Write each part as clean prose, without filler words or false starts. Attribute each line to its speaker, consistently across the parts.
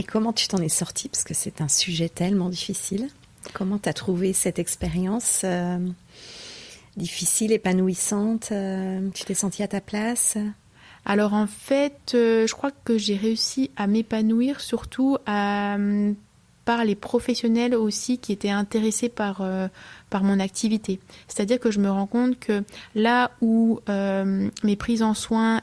Speaker 1: Et comment tu t'en es sortie? Parce que c'est un sujet tellement difficile. Comment tu as trouvé cette expérience difficile, épanouissante? Tu t'es sentie à ta place?
Speaker 2: Alors en fait, je crois que j'ai réussi à m'épanouir surtout par les professionnels aussi qui étaient intéressés par mon activité. C'est-à-dire que je me rends compte que là où mes prises en soins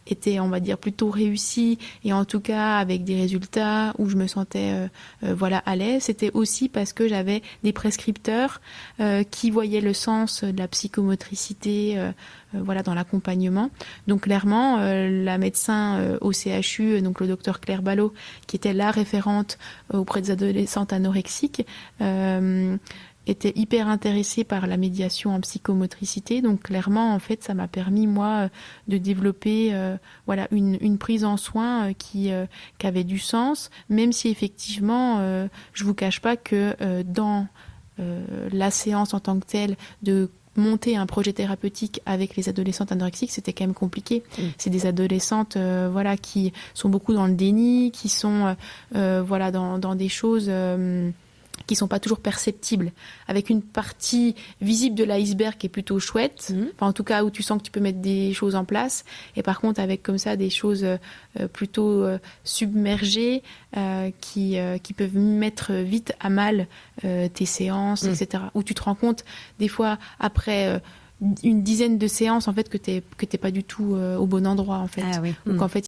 Speaker 2: étaient, on va dire, plutôt réussies et en tout cas avec des résultats où je me sentais voilà, à l'aise, c'était aussi parce que j'avais des prescripteurs qui voyaient le sens de la psychomotricité voilà, dans l'accompagnement. Donc clairement, la médecin au CHU, donc le docteur Claire Ballot, qui était la référente auprès des adolescentes anorexiques, était hyper intéressée par la médiation en psychomotricité. Donc clairement, en fait, ça m'a permis, moi, de développer voilà, une prise en soin qui avait du sens, même si effectivement, je vous cache pas que dans la séance en tant que telle, de monter un projet thérapeutique avec les adolescentes anorexiques, c'était quand même compliqué. C'est des adolescentes voilà, qui sont beaucoup dans le déni, qui sont voilà, dans des choses qui sont pas toujours perceptibles, avec une partie visible de l'iceberg qui est plutôt chouette, enfin, en tout cas où tu sens que tu peux mettre des choses en place, et par contre avec comme ça des choses plutôt submergées qui peuvent mettre vite à mal tes séances, etc. Où tu te rends compte des fois après une dizaine de séances en fait que t'es pas du tout au bon endroit en fait.
Speaker 1: Ah oui.
Speaker 2: Donc en fait